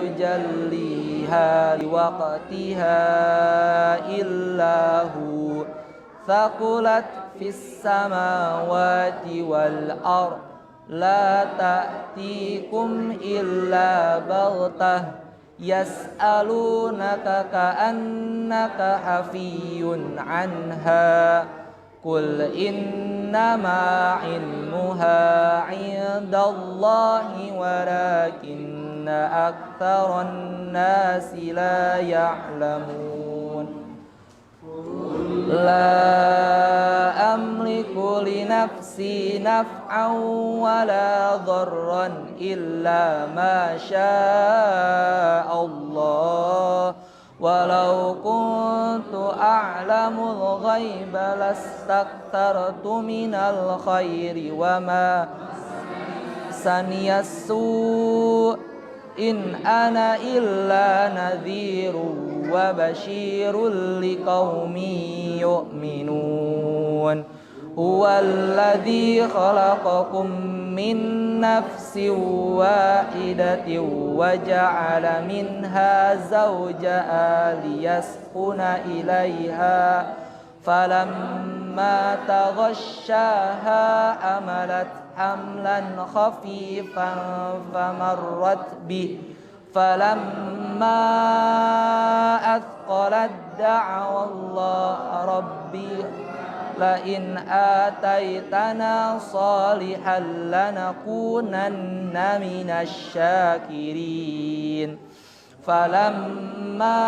يجليها لوقتها إلا هو ثقلت في السماوات والأرض لا تأتيكم إلا بغتة يسألونك كأنك حفي عنها قل إنما علمها عند الله ولكن أكثر الناس لا يعلمون لا أملك لنفسي نفعا ولا ضرا إلا ما شاء الله ولو كنت أعلم الغيب لاستكثرت من الخير وما مسني السوء إن أنا إلا نذير وبشير لقوم يؤمنون هو الذي خلقكم من نفس واحدة وجعل منها زوجها ليسكن إليها فلما تغشاها حملت حملا خفيفا فمرت به فلما أثقلت دعوا الله ربي لئن آتيتنا صالحا لنكونن من الشاكرين فلما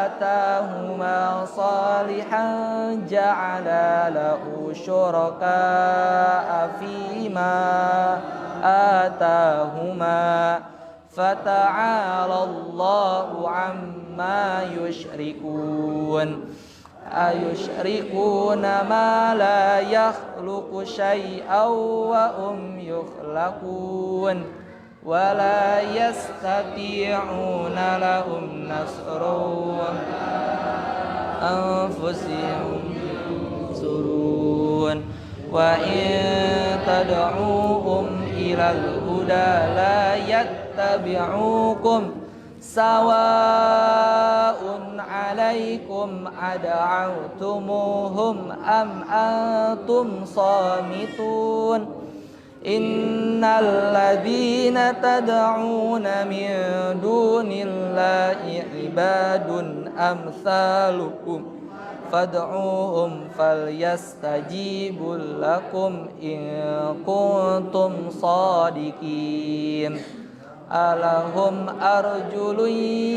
آتاهما صالحا جعلا له شركاء فيما آتاهما فتعالى الله عما يشركون أيشركون ما لا يخلق شيئا وهم يخلقون ولا يستطيعون لهم نصرا أنفسهم ينصرون وإن تدعوهم إلى الهدى لا يتبعوكم سواء عليكم أدعوتموهم أم أنتم صامتون إن الذين تدعون من دون الله عباد أمثالكم فادعوهم فليستجيبوا لكم إن كنتم صادقين ألهم أرجل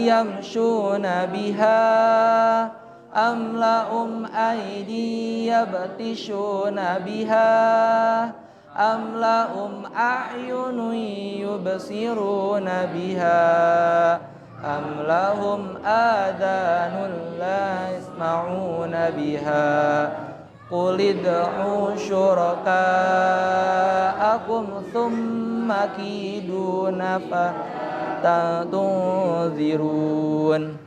يمشون بها أم لهم أيدي يبطشون بها أم لهم أعين يبصرون بها أم لهم آذان لا يسمعون بها قل ادعوا شركاءكم ثم كيدون فتنظرون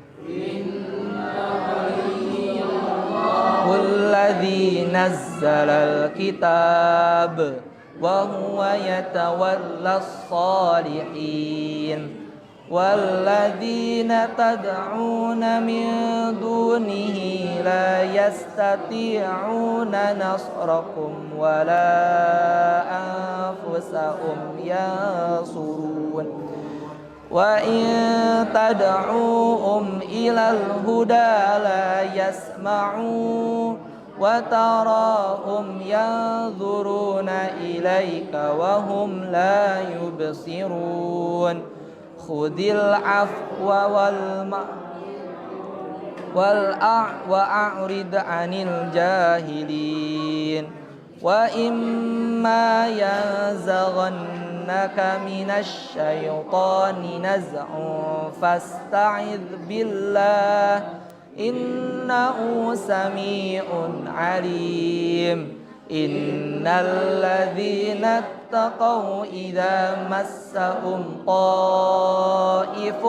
هو الذي نزل الكتاب وهو يتولى الصالحين والذين تدعون من دونه لا يستطيعون نصركم ولا أنفسهم ينصرون وإن تدعوهم إلى الهدى لا يسمعون وتراهم ينظرون إليك وهم لا يبصرون خذ العفو وأعرض عن الجاهلين وإما ينزغنك من الشيطان نزغ فاستعذ بالله إنه سميع عليم إن الذين اتقوا إذا مسهم طائف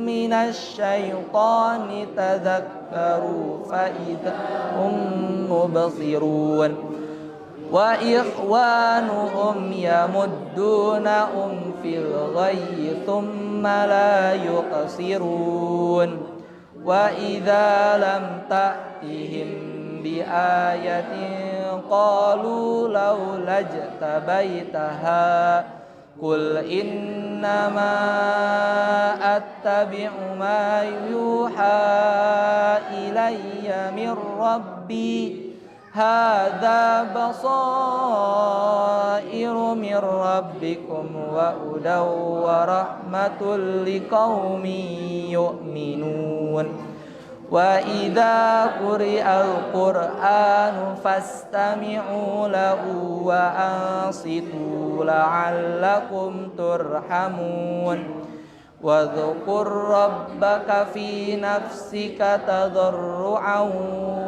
من الشيطان تذكروا فإذا هم مبصرون وإخوانهم يمدونهم في في الغي ثم لا يقصرون وإذا لم تأتهم بآية قالوا لولا اجتبيتها قل إنما أتبع ما يوحى إلي من ربي هذا بصائر من ربكم وهدى ورحمة لقوم يؤمنون وإذا قرئ القرآن فاستمعوا له وأنصتوا لعلكم ترحمون واذكر ربك في نفسك تضرعا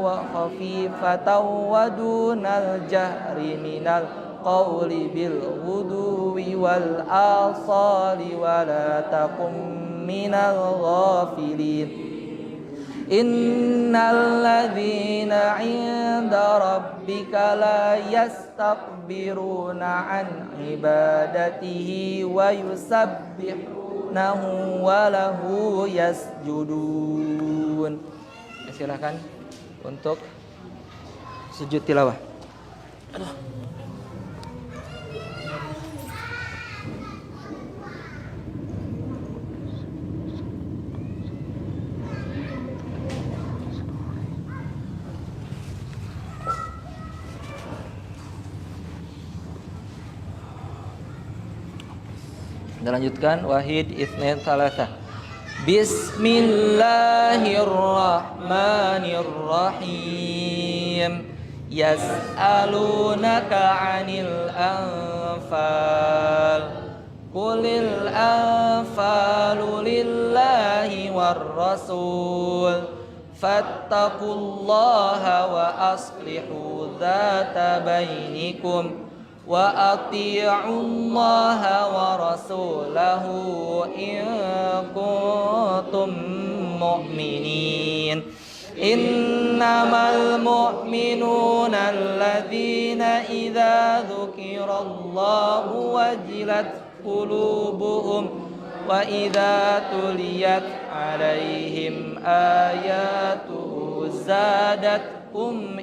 وخفيفة ودون الجهر من القول بالغدو والآصال ولا تكن من الغافلين إن الذين عند ربك لا يستكبرون عن عبادته ويسبحونه وله يسجدون. Silakan untuk sujud tilawah. Kita lanjutkan wahid itsnain tsalatsa. Bismillahirrahmanirrahim. Yas'alunaka 'anil anfal. Qulil anfalu lillahi war rasul. Fattaqullaha wa aslihu dzata bainikum. Wa ati'ullaha wa rasulahu in kuntum mu'minin. Innamal mu'minuna alladzina idza dzukirallahu wajilat qulubuhum wa idza tuliyat 'alaihim ayatuhu zadat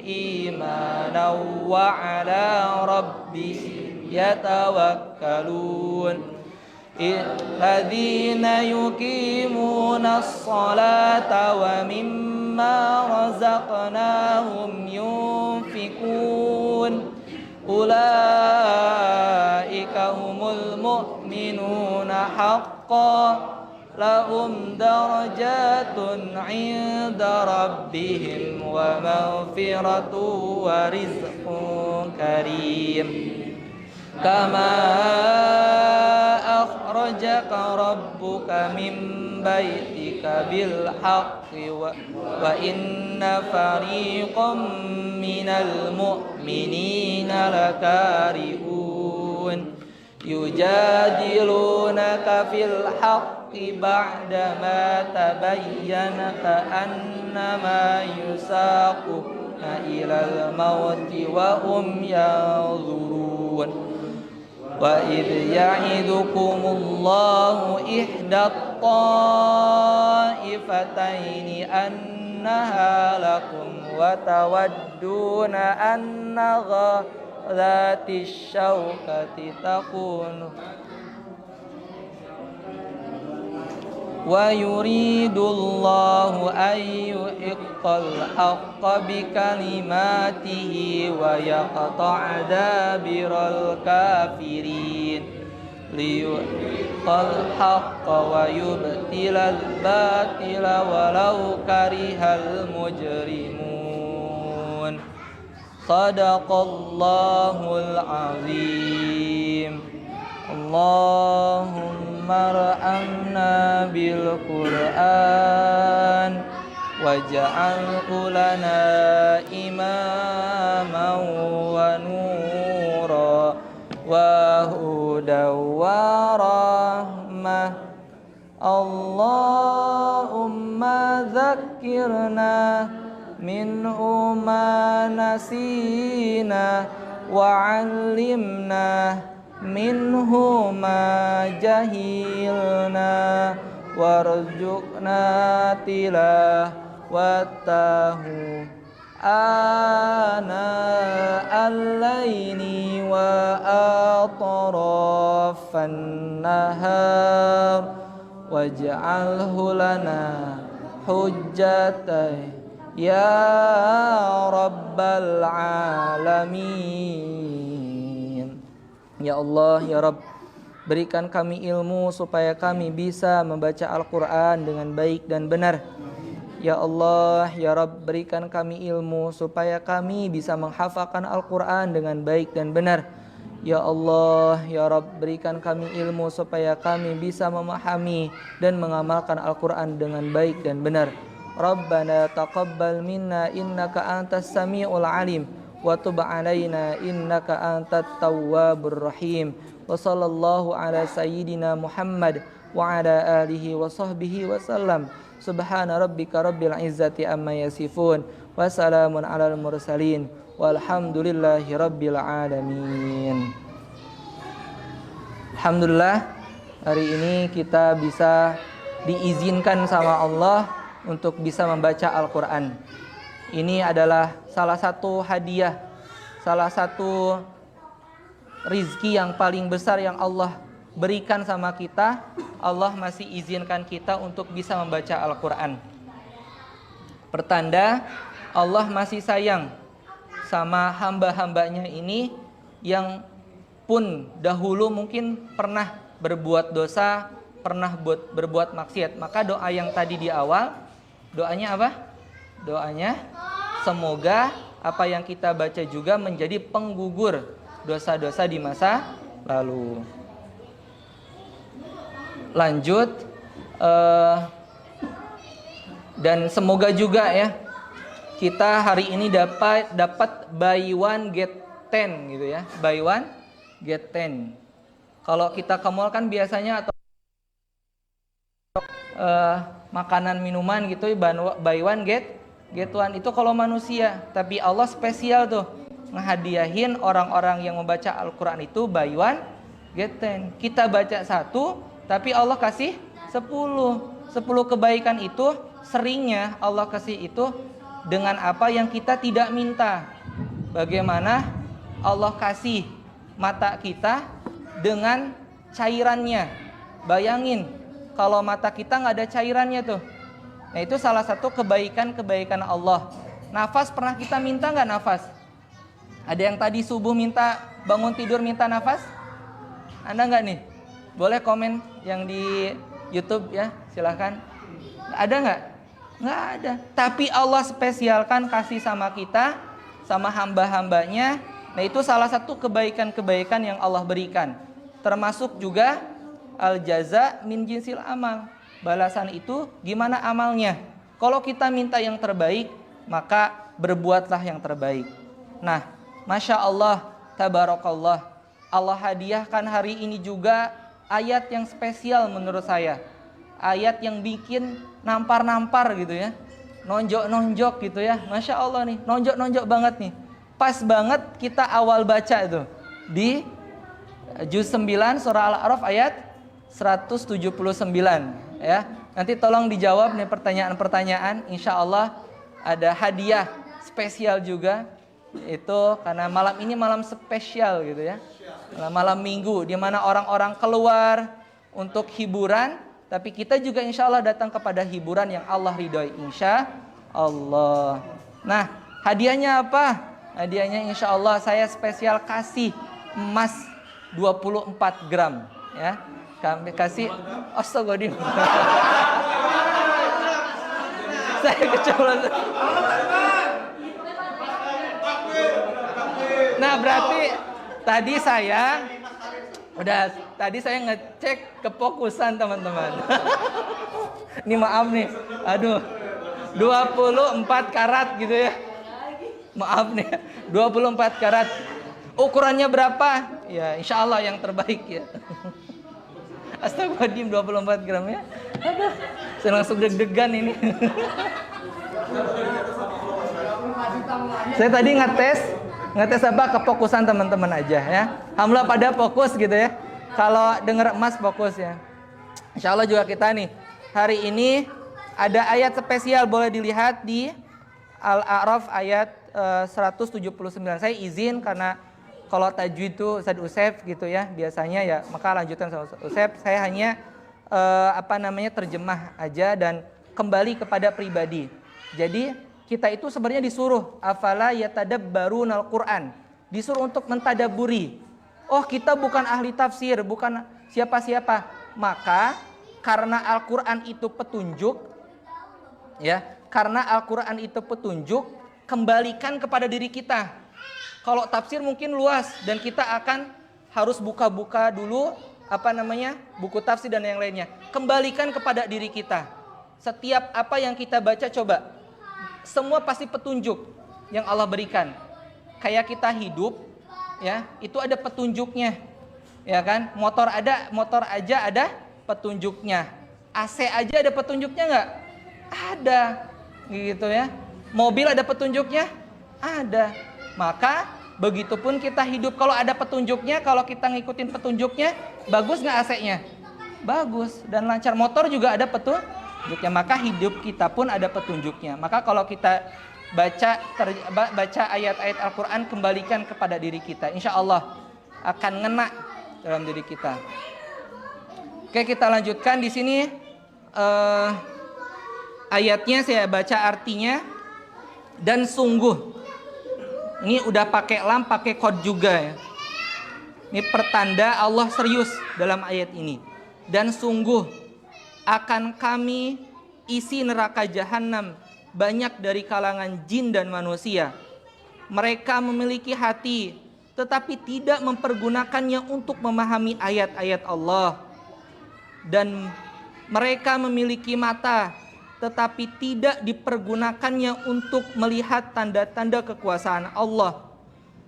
imanan wa ala rabbihim yatawakkalun alladzina yuqimuna as-salata wa mimma razaqnahum yunfikun ulaika humul mu'minuna haqqan lahum darajatun 'inda rabbihim wa maghfiratu wa rizqun karim kama akhrajaka rabbuka min baitika bil haqqi wa inna fariqam minal mu'minina lakarihun yujadilunaka fil haqqi ba'dama tabayyana ka'annama yusaquna ilal mauti wa hum yanzurun wa idh ya'idukumullahu ihdat ta'ifataini annaha lakum wa tawadduna anna ذات الشوكة تكون ويريد الله أن يحق الحق بكلماته ويقطع دابر الكافرين ليحق الحق ويبطل الباطل ولو كره المجرمون Sadaqallahul azim. Allahumma arhamna bil Qur'an waj'alhu lana imaman wa nura wa hudan wa rahmah. Allahumma zakkirna minhu ma nasina wa 'allimna minhu ma jahilna warzuqna tilawatahu ana al-laili wa atrafan nahar waj'alhu lana hujjatan ya rabbal alamin. Ya Allah, ya Rabb, berikan kami ilmu supaya kami bisa membaca Al-Quran dengan baik dan benar. Ya Allah, ya Rabb, berikan kami ilmu supaya kami bisa menghafalkan Al-Quran dengan baik dan benar. Ya Allah, ya Rabb, berikan kami ilmu supaya kami bisa memahami dan mengamalkan Al-Quran dengan baik dan benar. Rabbana taqabbal minna innaka antas sami'ul alim wa tub alaina innaka antat tawwabur rahim. Wa sallallahu ala sayyidina Muhammad wa ala alihi wa sahbihi wa sallam. Subhana rabbika rabbil izzati amma yasifun wa salamun alal mursalin walhamdulillahi rabbil alamin. Alhamdulillah, hari ini kita bisa diizinkan sama Allah untuk bisa membaca Al-Quran. Ini adalah salah satu hadiah, salah satu rizki yang paling besar yang Allah berikan sama kita. Allah masih izinkan kita untuk bisa membaca Al-Quran. Pertanda Allah masih sayang sama hamba-hambanya ini yang pun dahulu mungkin pernah berbuat dosa, pernah berbuat maksiat. Maka doa yang tadi di awal, doanya apa? Doanya semoga apa yang kita baca juga menjadi penggugur dosa-dosa di masa lalu. Lanjut, dan semoga juga ya kita hari ini dapat buy one get 10 gitu ya, buy one get 10. Kalau kita ke mall kan biasanya atau makanan minuman gitu buy one get one, itu kalau manusia. Tapi Allah spesial tuh ngehadiahin orang-orang yang membaca Al-Quran itu buy one get 10. Kita baca satu tapi Allah kasih 10 kebaikan. Itu seringnya Allah kasih itu dengan apa yang kita tidak minta. Bagaimana Allah kasih mata kita dengan cairannya. Bayangin kalau mata kita nggak ada cairannya tuh. Nah, itu salah satu kebaikan Allah. Nafas pernah kita minta nggak nafas? Ada yang tadi subuh minta bangun tidur minta nafas? Anda nggak nih? Boleh komen yang di YouTube ya, silahkan. Ada nggak? Nggak ada. Tapi Allah spesialkan kasih sama kita, sama hamba-hambanya. Nah, itu salah satu kebaikan-kebaikan yang Allah berikan. Termasuk juga al-jaza min jinsil amal. Balasan itu gimana amalnya. Kalau kita minta yang terbaik, maka berbuatlah yang terbaik. Nah, Masya Allah, tabarakallah, Allah hadiahkan hari ini juga ayat yang spesial menurut saya. Ayat yang bikin nampar-nampar gitu ya, nonjok-nonjok gitu ya. Masya Allah nih, nonjok-nonjok banget nih. Pas banget kita awal baca itu di juz 9 surah Al-A'raf ayat 179 ya. Nanti tolong dijawab nih pertanyaan-pertanyaan. Insya Allah ada hadiah spesial juga. Itu karena malam ini malam spesial gitu ya, malam minggu di mana orang-orang keluar untuk hiburan. Tapi kita juga insya Allah datang kepada hiburan yang Allah ridhoi, insya Allah. Nah, hadiahnya apa? Hadiahnya insya Allah saya spesial kasih emas 24 gram ya. Kami kasih astagfirullahaladzim. Saya keceplosan. Nah, berarti tadi saya ngecek kefokusan teman-teman. Ini maaf nih. Aduh. 24 karat gitu ya. Maaf nih. 24 karat. Ukurannya berapa? Ya, insya Allah yang terbaik ya. Astagfirullahaladzim, 24 gram ya. Aduh. Saya langsung deg-degan ini. Saya tadi Ngetes apa? Kefokusan teman-teman aja ya. Alhamdulillah pada fokus gitu ya. Kalau denger emas fokus ya. Insya Allah juga kita nih hari ini ada ayat spesial, boleh dilihat di Al-A'raf ayat 179. Saya izin karena kalau tajwid itu Ustaz Usef gitu ya biasanya ya, maka lanjutan sama Ustaz Usef. Saya hanya terjemah aja dan kembali kepada pribadi. Jadi kita itu sebenarnya disuruh afala yatadabbarunal Qur'an, disuruh untuk mentadaburi. Oh, kita bukan ahli tafsir, bukan siapa-siapa. Maka karena Al-Qur'an itu petunjuk ya, karena Al-Qur'an itu petunjuk, kembalikan kepada diri kita. Kalau tafsir mungkin luas dan kita akan harus buka-buka dulu buku tafsir dan yang lainnya. Kembalikan kepada diri kita. Setiap apa yang kita baca coba, semua pasti petunjuk yang Allah berikan. Kayak kita hidup ya, itu ada petunjuknya. Ya kan? Motor aja ada petunjuknya. AC aja ada petunjuknya enggak? Ada. Gitu ya. Mobil ada petunjuknya? Ada. Maka begitupun kita hidup, kalau ada petunjuknya, kalau kita ngikutin petunjuknya, bagus nggak AC-nya? Bagus dan lancar. Motor juga ada petunjuknya, maka hidup kita pun ada petunjuknya. Maka kalau kita baca ayat-ayat Al-Quran, kembalikan kepada diri kita, insya Allah akan ngena dalam diri kita. Oke, kita lanjutkan di sini. Ayatnya saya baca artinya. Dan sungguh, ini udah pakai lam, pakai kod juga ya. Ini pertanda Allah serius dalam ayat ini. Dan sungguh akan kami isi neraka jahanam banyak dari kalangan jin dan manusia. Mereka memiliki hati, tetapi tidak mempergunakannya untuk memahami ayat-ayat Allah. Dan mereka memiliki mata, tetapi tidak dipergunakannya untuk melihat tanda-tanda kekuasaan Allah.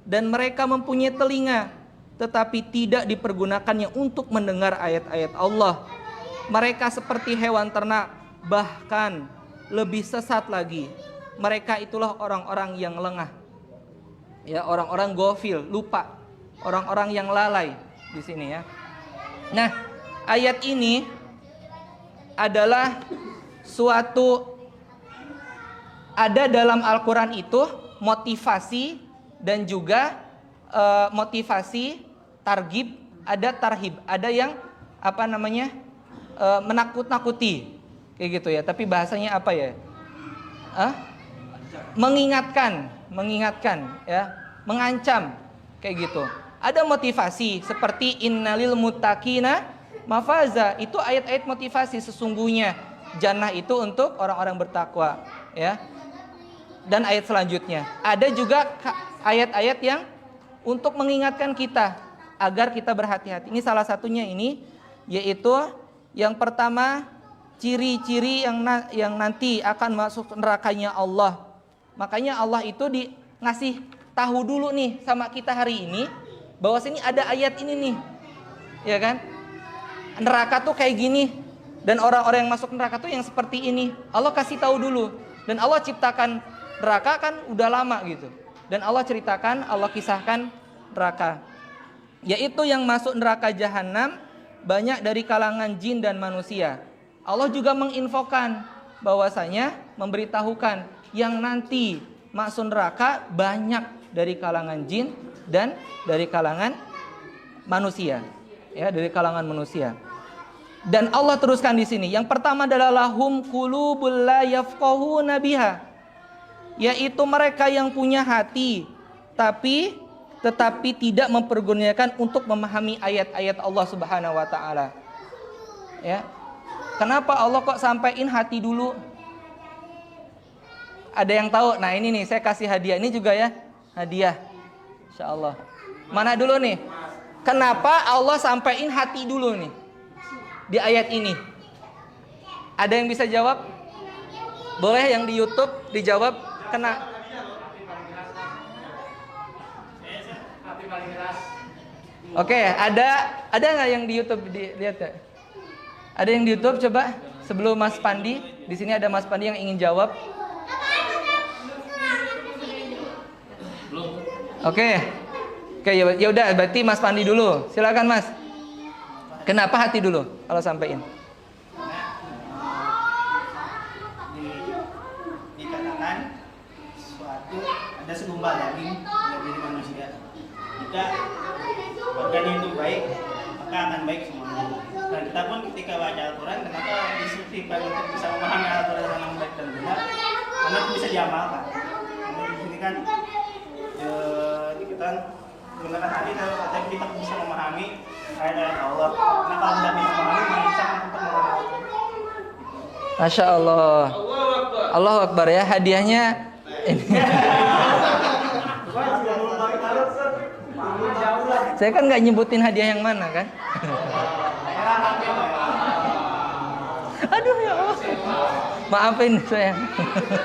Dan mereka mempunyai telinga, tetapi tidak dipergunakannya untuk mendengar ayat-ayat Allah. Mereka seperti hewan ternak, bahkan lebih sesat lagi. Mereka itulah orang-orang yang lengah. Ya, orang-orang gofil, lupa. Orang-orang yang lalai di sini ya. Nah, ayat ini adalah ada dalam Al-Quran itu motivasi dan juga motivasi, targib, ada tarhib, ada yang menakut-nakuti kayak gitu ya. Tapi bahasanya apa ya? Mengingatkan ya, mengancam kayak gitu. Ada motivasi seperti innalil muttaqina mafaza, itu ayat-ayat motivasi. Sesungguhnya jannah itu untuk orang-orang bertakwa ya. Dan ayat selanjutnya ada juga ayat-ayat yang untuk mengingatkan kita agar kita berhati-hati. Ini salah satunya ini, yaitu yang pertama, ciri-ciri yang nanti akan masuk nerakanya Allah. Makanya Allah itu ngasih tahu dulu nih sama kita hari ini bahwa sini ada ayat ini nih, ya kan? Neraka tuh kayak gini. Dan orang-orang yang masuk neraka tuh yang seperti ini. Allah kasih tahu dulu. Dan Allah ciptakan neraka kan udah lama gitu. Dan Allah ceritakan, Allah kisahkan neraka. Yaitu yang masuk neraka jahanam banyak dari kalangan jin dan manusia. Allah juga menginfokan bahwasanya, memberitahukan yang nanti masuk neraka banyak dari kalangan jin dan dari kalangan manusia. Ya, dari kalangan manusia. Dan Allah teruskan di sini. Yang pertama adalah lahum qulubul la yafqahuna biha, yaitu mereka yang punya hati tetapi tidak mempergunakan untuk memahami ayat-ayat Allah Subhanahu wa taala. Ya. Kenapa Allah kok sampaiin hati dulu? Ada yang tahu? Nah, ini nih saya kasih hadiah ini juga ya. Hadiah. Insyaallah. Mana dulu nih? Kenapa Allah sampaiin hati dulu nih? Di ayat ini. Ada yang bisa jawab? Boleh yang di YouTube dijawab. Oke, ada nggak yang di YouTube lihat ya? Ada yang di YouTube coba sebelum Mas Pandi. Di sini ada Mas Pandi yang ingin jawab. Oke. Oke, ya udah berarti Mas Pandi dulu. Silakan Mas. Kenapa hati dulu kalau sampein? Dikatakan suatu ada segumpal daging dari diri manusia. Jika organnya itu baik, maka akan baik semuanya. Dan kita pun ketika baca Al-Quran, kenapa disifat untuk bisa memahami Al-Quran dengan baik dan benar? Karena itu bisa diamalkan. Karena di sini kan kita menggunakan hati, tapi kita bisa memahami ayat-ayat Allah. Karena kalau tidak bisa memahami, bisa untuk memahami. Masya Allah. Allahu Akbar ya, hadiahnya ini. Saya kan nggak nyebutin hadiah yang mana kan? Aduh ya Allah. Maafin saya.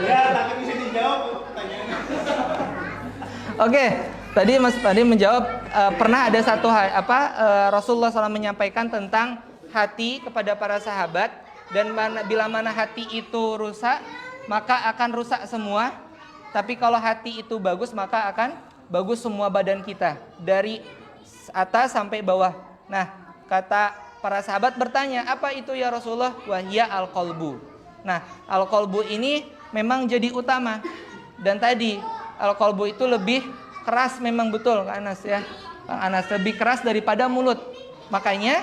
Ya, tapi bisa dijawab pertanyaannya. Oke, tadi Mas tadi menjawab pernah ada satu Rasulullah SAW menyampaikan tentang hati kepada para sahabat, dan bila mana hati itu rusak maka akan rusak semua, tapi kalau hati itu bagus maka akan bagus semua badan kita dari atas sampai bawah. Nah, kata para sahabat bertanya, apa itu ya Rasulullah? Wahya al-qalbu. Nah, al-qalbu ini memang jadi utama. Dan tadi al-qalbu itu lebih keras, memang betul Kak Anas ya. Kang Anas lebih keras daripada mulut. Makanya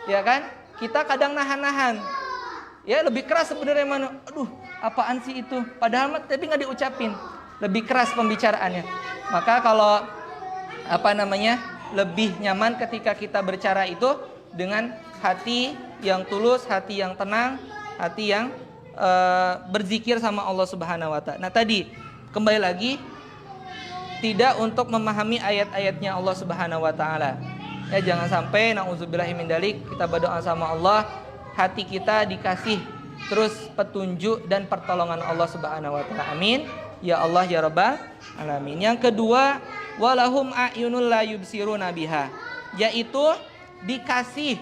ya kan, kita kadang nahan-nahan. Ya lebih keras sebenarnya mana? Aduh, apaan sih itu? Padahal tapi nggak diucapin. Lebih keras pembicaraannya. Maka kalau lebih nyaman ketika kita berbicara itu dengan hati yang tulus, hati yang tenang, hati yang berzikir sama Allah Subhanahu wa Ta'ala. Nah tadi kembali lagi, tidak untuk memahami ayat-ayatnya Allah Subhanahu wa Ta'ala. Ya jangan sampai na'udzubillahi min dzalik, kita berdoa sama Allah, hati kita dikasih terus petunjuk dan pertolongan Allah Subhanahu wa Ta'ala. Amin. Ya Allah ya Rabbal alamin. Yang kedua, walahum a'yunul la yubsiruna biha, yaitu dikasih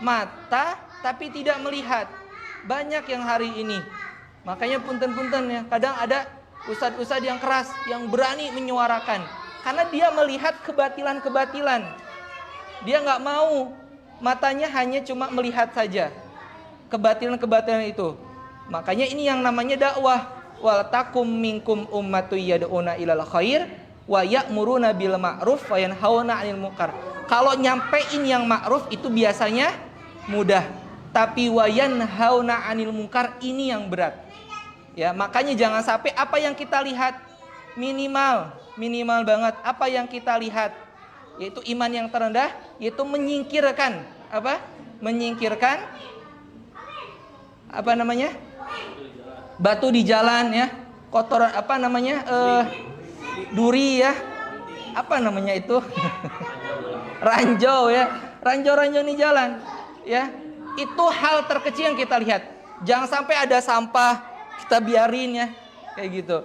mata tapi tidak melihat. Banyak yang hari ini. Makanya punten-punten ya, kadang ada ustadz-ustadz yang keras, yang berani menyuarakan karena dia melihat kebatilan-kebatilan. Dia nggak mau, matanya hanya cuma melihat saja kebatilan-kebatilan itu. Makanya ini yang namanya dakwah. Wal takum minkum ummatu yad'una ilal khair wa ya'muruna bil ma'ruf wa yanhauna 'anil munkar. Kalau nyampein yang ma'ruf itu biasanya mudah, tapi wa yanhauna 'anil munkar ini yang berat. Ya, makanya jangan sampai apa yang kita lihat minimal banget apa yang kita lihat, yaitu iman yang terendah, yaitu menyingkirkan batu di jalan ya, kotoran duri ya, ranjau ya, ranjau di jalan ya, itu hal terkecil yang kita lihat. Jangan sampai ada sampah kita biarin ya, kayak gitu.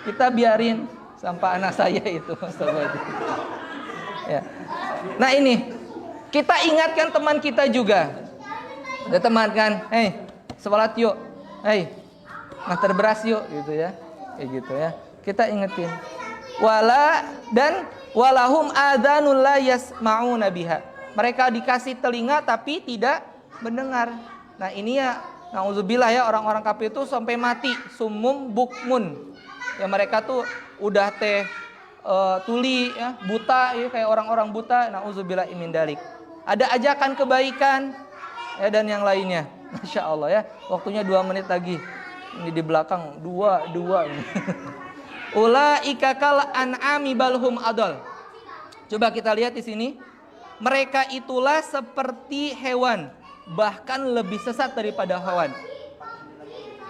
Kita biarin sampah anak saya itu. Ya. Nah ini kita ingatkan teman kita juga. Ada teman kan, sholat yuk, ngantar beras yuk, gitu ya, kayak gitu ya. Kita ingetin. Walahum adhanul la yasma'una biha. Mereka dikasih telinga tapi tidak mendengar. Nah ini ya, na'udzubillah ya, orang-orang kafir itu sampai mati, sumum bukmun. Ya mereka tuh udah tuli ya, buta ya, kayak orang-orang buta. Na'udzubillah min dalik. Ada ajakan kebaikan ya, dan yang lainnya. Masya Allah ya, waktunya 2 menit lagi. Ini di belakang dua ini. Ulaika kal an'ami balhum adol. Coba kita lihat di sini. Mereka itulah seperti hewan, bahkan lebih sesat daripada hewan.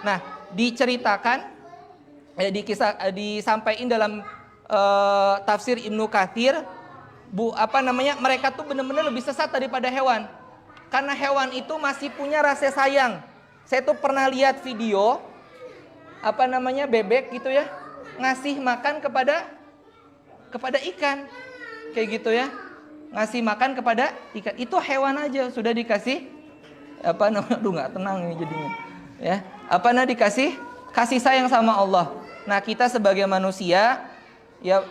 Nah, diceritakan, disampaikan dalam tafsir Ibnu Katsir, mereka tuh benar-benar lebih sesat daripada hewan. Karena hewan itu masih punya rasa sayang. Saya tuh pernah lihat video bebek gitu ya, ngasih makan kepada ikan, kayak gitu ya, ngasih makan kepada ikan. Itu hewan aja sudah dikasih nggak tenang ini jadinya ya, dikasih kasih sayang sama Allah. Nah kita sebagai manusia Ya